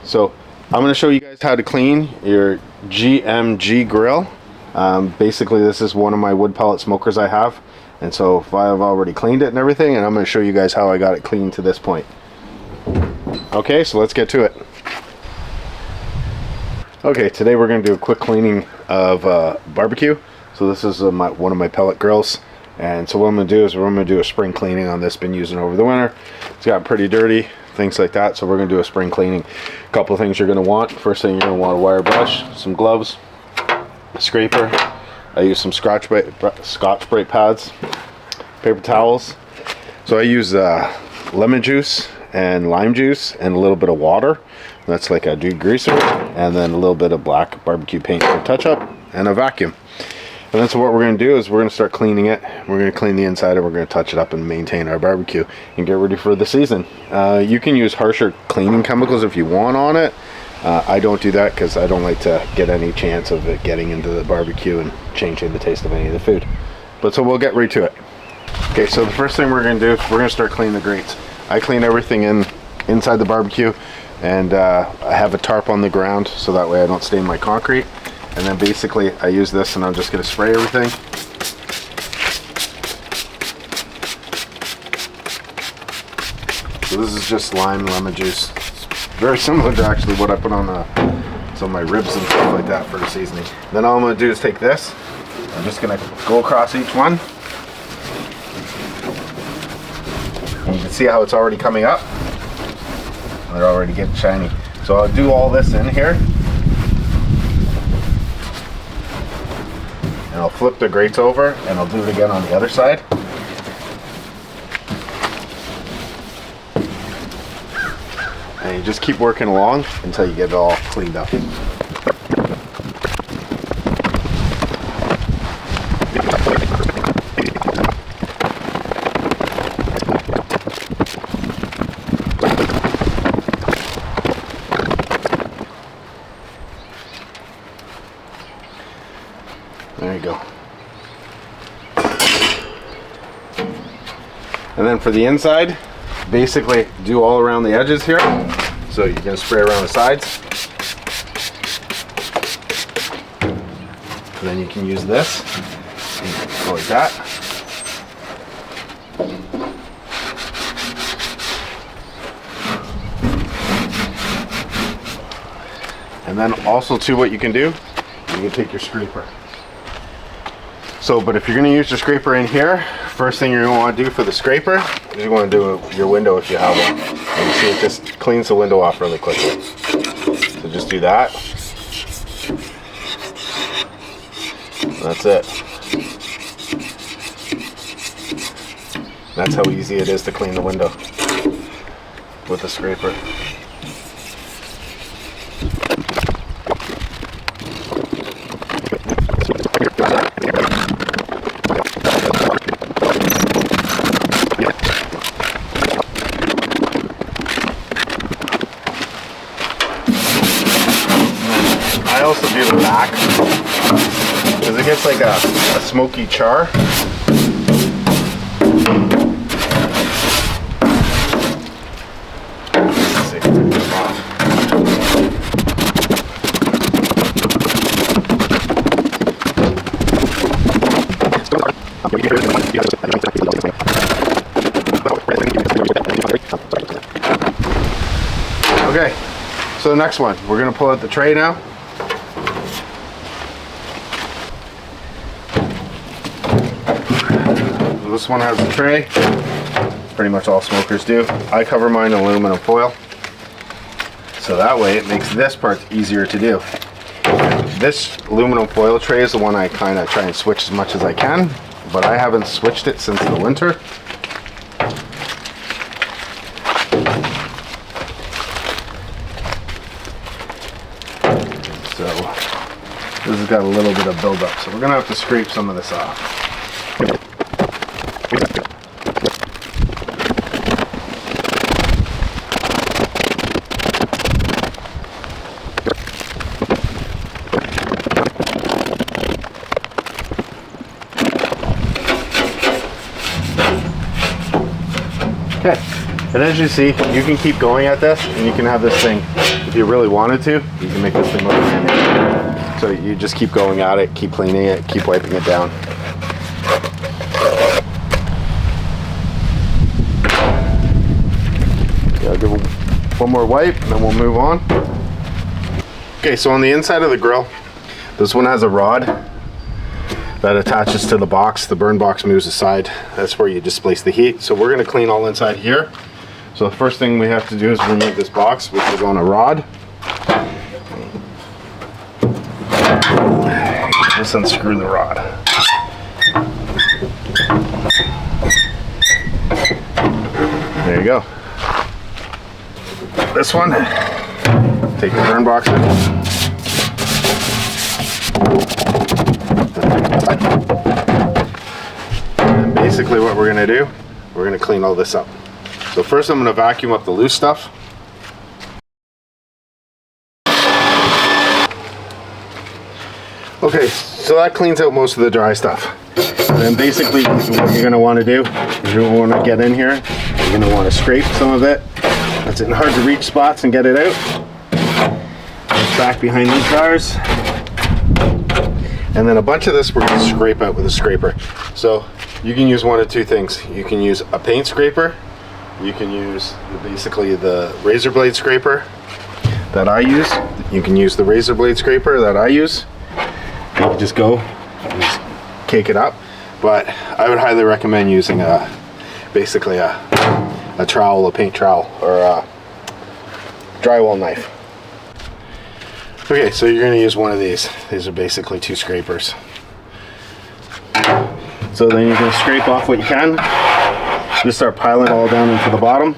So I'm going to show you guys how to clean your GMG grill. Basically this is one of my wood pellet smokers I have, and so I've already cleaned it and everything, and I'm going to show you guys how I got it cleaned to this point. Okay, so let's get to it. Okay, today we're going to do a quick cleaning of barbecue. So this is one of my pellet grills, and so what I'm going to do is we're going to do a spring cleaning on this. Been using it over the winter. It's gotten pretty dirty, things like that, so we're going to do a spring cleaning. A couple of things you're going to want. First thing, you're going to want a wire brush, some gloves, a scraper. I use some Scotch Brite pads, paper towels. So I use lemon juice and lime juice and a little bit of water. That's like a degreaser, and then a little bit of black barbecue paint for touch up, and a vacuum. And then so what we're going to do is we're going to start cleaning it. We're going to clean the inside, and we're going to touch it up and maintain our barbecue and get ready for the season. You can use harsher cleaning chemicals if you want on it. I don't do that because I don't like to get any chance of it getting into the barbecue and changing the taste of any of the food. But so we'll get right to it. Okay, so the first thing we're going to do is we're going to start cleaning the grates. I clean everything inside the barbecue, and I have a tarp on the ground so that way I don't stain my concrete. And then basically I use this, and I'm just going to spray everything. So this is just lime, lemon juice. It's very similar to actually what I put on some of my ribs and stuff like that for the seasoning. Then all I'm going to do is take this. I'm just going to go across each one. And you can see how it's already coming up. They're already getting shiny. So I'll do all this in here. And I'll flip the grates over, and I'll do it again on the other side. And you just keep working along until you get it all cleaned up. There you go. And then for the inside, basically do all around the edges here. So you're going to spray around the sides. And then you can use this. Go like that. And then also too, what you can do, you can take your scraper. So, but if you're going to use your scraper in here, first thing you're going to want to do for the scraper is you're going to do your window if you have one. And you see it just cleans the window off really quickly. So just do that. That's it. That's how easy it is to clean the window with the scraper. I also do the back because it gets like a smoky char. Let's see if I can get them off. Okay, so the next one, we're going to pull out the tray now. This one has a tray. Pretty much all smokers do. I cover mine in aluminum foil, so that way it makes this part easier to do. This aluminum foil tray is the one I kind of try and switch as much as I can, but I haven't switched it since the winter. So this has got a little bit of buildup, so we're gonna have to scrape some of this off. Okay, and as you see, you can keep going at this, and you can have this thing if you really wanted to, you can make this thing look manual. So you just keep going at it, keep cleaning it, keep wiping it down. Yeah, I'll give it one more wipe and then we'll move on. Okay, so on the inside of the grill, this one has a rod that attaches to the box. The burn box moves aside. That's where you displace the heat. So we're gonna clean all inside here. So the first thing we have to do is remove this box, which is on a rod. Just unscrew the rod. There you go. This one, take the burn box in. And basically what we're going to do, we're going to clean all this up. So first I'm going to vacuum up the loose stuff. Okay, so that cleans out most of the dry stuff. And then basically what you're going to want to do is you're going to want to get in here, you're going to want to scrape some of it. That's in hard to reach spots and get it out. It's back behind these drawers. And then a bunch of this we're going to scrape out with a scraper. So you can use one of two things. You can use a paint scraper. You can use basically the razor blade scraper that I use. You can use the razor blade scraper that I use. You can just go and just cake it up. But I would highly recommend using basically a trowel, a paint trowel, or a drywall knife. Okay, so you're going to use one of these. These are basically two scrapers. So then you can scrape off what you can. Just start piling all down into the bottom.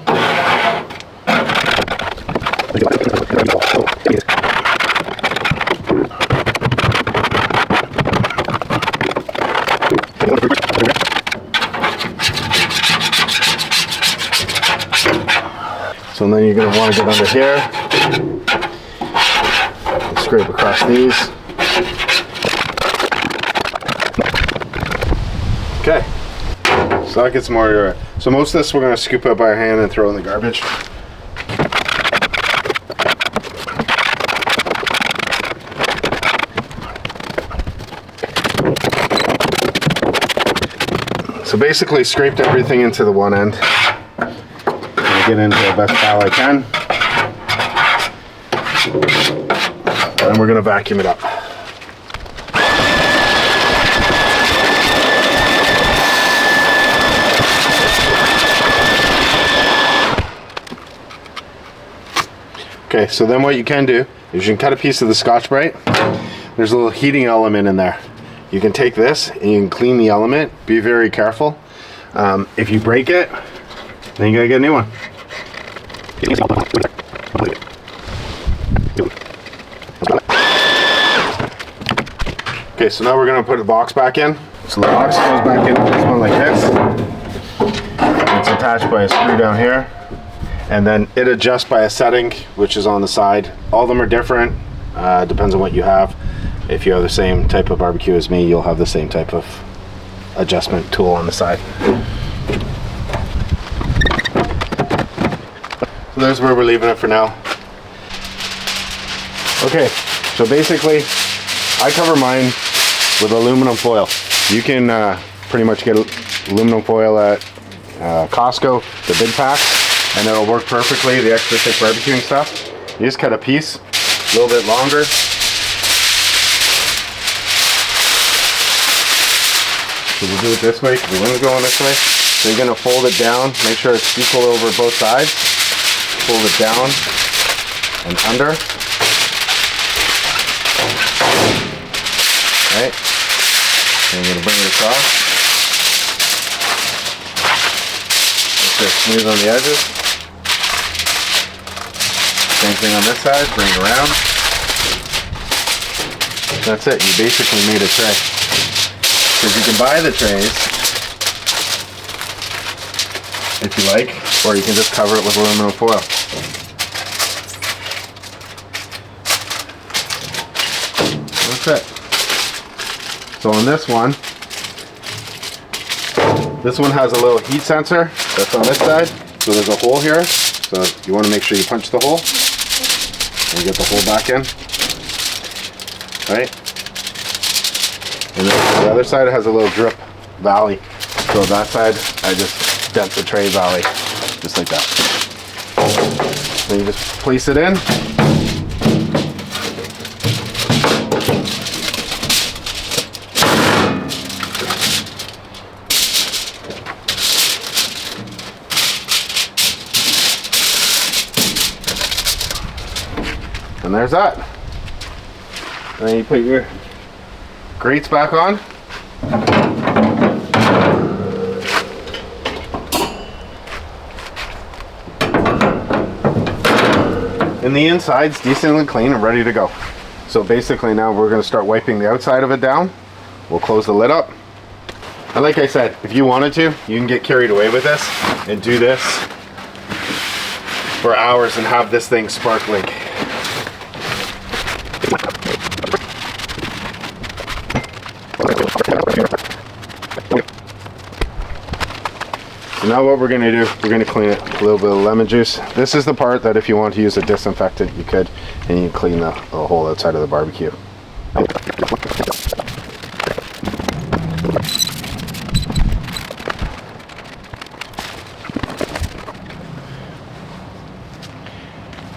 So then you're going to want to get under here. Scrape across these. Okay, so that gets more. So most of this we're going to scoop up by our hand and throw in the garbage. So basically scraped everything into the one end. And get into the best pile I can. And we're going to vacuum it up. Okay, so then what you can do is you can cut a piece of the Scotch-Brite. There's a little heating element in there. You can take this and you can clean the element. Be very careful. If you break it, then you gotta get a new one. Okay, so now we're going to put the box back in. So the box goes back in this one like this. It's attached by a screw down here. And then it adjusts by a setting, which is on the side. All of them are different. Depends on what you have. If you have the same type of barbecue as me, you'll have the same type of adjustment tool on the side. So there's where we're leaving it for now. Okay, so basically I cover mine with aluminum foil. You can pretty much get aluminum foil at Costco, the big packs, and it'll work perfectly, the extra thick barbecuing stuff. You just cut a piece, a little bit longer. So we'll do it this way because the wind's going this way. So you're going to fold it down, make sure it's equal over both sides. Fold it down and under. Right, and I'm going to bring it across. Make sure it's smooth on the edges. Same thing on this side, bring it around. That's it, you basically made a tray. Because you can buy the trays, if you like, or you can just cover it with aluminum foil. That's it. So on this one has a little heat sensor that's on this side. So there's a hole here. So you want to make sure you punch the hole. and get the hole back in, right? And then the other side has a little drip valley. So that side, I just dent the tray valley, just like that. Then you just place it in. And there's that. And then you put your grates back on. And the inside's decently clean and ready to go. So basically now we're going to start wiping the outside of it down. We'll close the lid up. And like I said, if you wanted to, you can get carried away with this and do this for hours and have this thing sparkling. So now what we're going to do, we're going to clean it with a little bit of lemon juice. This is the part that if you want to use a disinfectant, you could, and you clean the whole outside of the barbecue.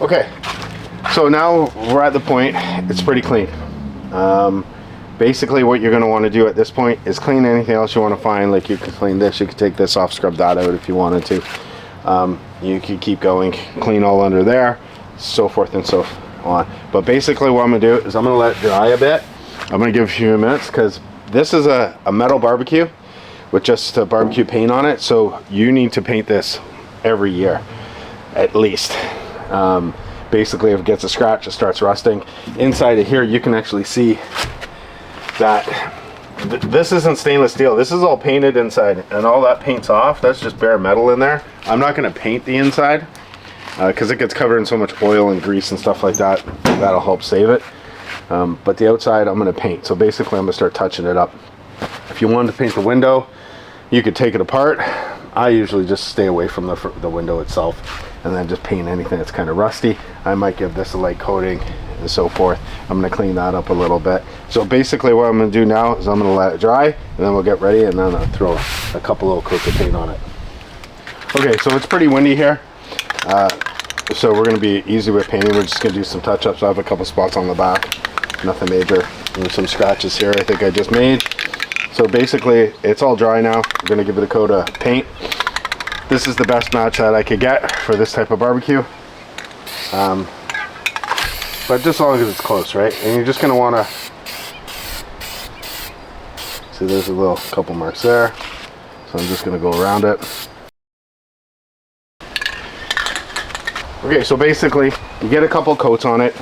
Okay, so now we're at the point, it's pretty clean. Basically what you're going to want to do at this point is clean anything else you want to find. Like you could clean this, you could take this off, scrub that out if you wanted to. You could keep going, clean all under there, so forth and so on. But basically what I'm going to do is I'm going to let it dry a bit. I'm going to give a few minutes because this is a metal barbecue with just a barbecue paint on it. So you need to paint this every year at least. Basically if it gets a scratch, it starts rusting. Inside of here you can actually see that this isn't stainless steel. This is all painted inside, and all that paint's off. That's just bare metal in there. I'm not going to paint the inside because it gets covered in so much oil and grease and stuff like that. That'll help save it. But the outside I'm going to paint. So basically I'm going to start touching it up. If you wanted to paint the window, you could take it apart. I usually just stay away from the window itself and then just paint anything that's kind of rusty. I might give this a light coating and so forth. I'm going to clean that up a little bit. So basically what I'm going to do now is I'm going to let it dry, and then we'll get ready, and then I'll throw a couple little coats of paint on it. Okay, so it's pretty windy here, so we're going to be easy with painting. We're just going to do some touch-ups. I have a couple spots on the back, nothing major. There's some scratches here I think I just made. So basically it's all dry now. I'm going to give it a coat of paint. This is the best match that I could get for this type of barbecue. But just as long as it's close, right? And you're just going to want to see there's a little couple marks there. So I'm just going to go around it. Okay, so basically you get a couple coats on it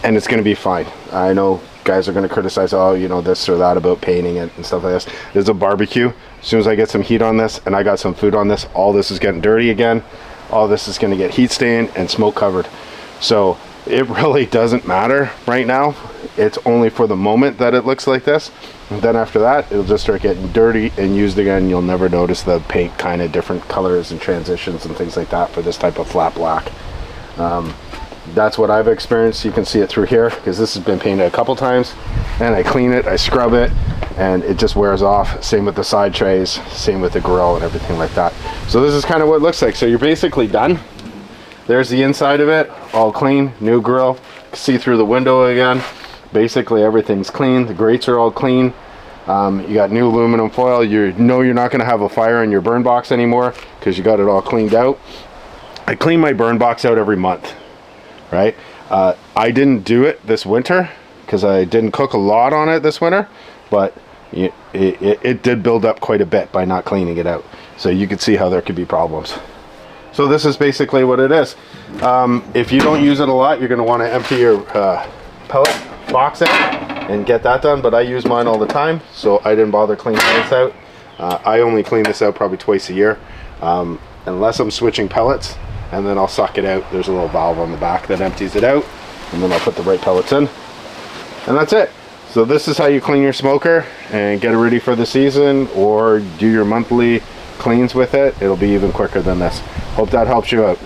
and it's going to be fine. I know guys are going to criticize, oh, you know, this or that about painting it and stuff like this. There's a barbecue. As soon as I get some heat on this and I got some food on this, all this is getting dirty again. All this is going to get heat stained and smoke covered. So it really doesn't matter right now. It's only for the moment that it looks like this. And then after that, it'll just start getting dirty and used again. You'll never notice the paint kind of different colors and transitions and things like that for this type of flat black. That's what I've experienced. You can see it through here because this has been painted a couple times, and I clean it, I scrub it, and it just wears off. Same with the side trays, same with the grill and everything like that. So this is kind of what it looks like. So you're basically done. There's the inside of it, all clean, new grill. See through the window again. Basically everything's clean. The grates are all clean. You got new aluminum foil. You know you're not going to have a fire in your burn box anymore because you got it all cleaned out. I clean my burn box out every month. Right? I didn't do it this winter because I didn't cook a lot on it this winter, but it did build up quite a bit by not cleaning it out. So you could see how there could be problems. So this is basically what it is. If you don't use it a lot, you're going to want to empty your pellet box out and get that done, but I use mine all the time, so I didn't bother cleaning this out. I only clean this out probably twice a year, unless I'm switching pellets. And then I'll suck it out. There's a little valve on the back that empties it out, and then I'll put the right pellets in, and that's it. So this is how you clean your smoker and get it ready for the season, or do your monthly cleans with it. It'll be even quicker than this. Hope that helps you out.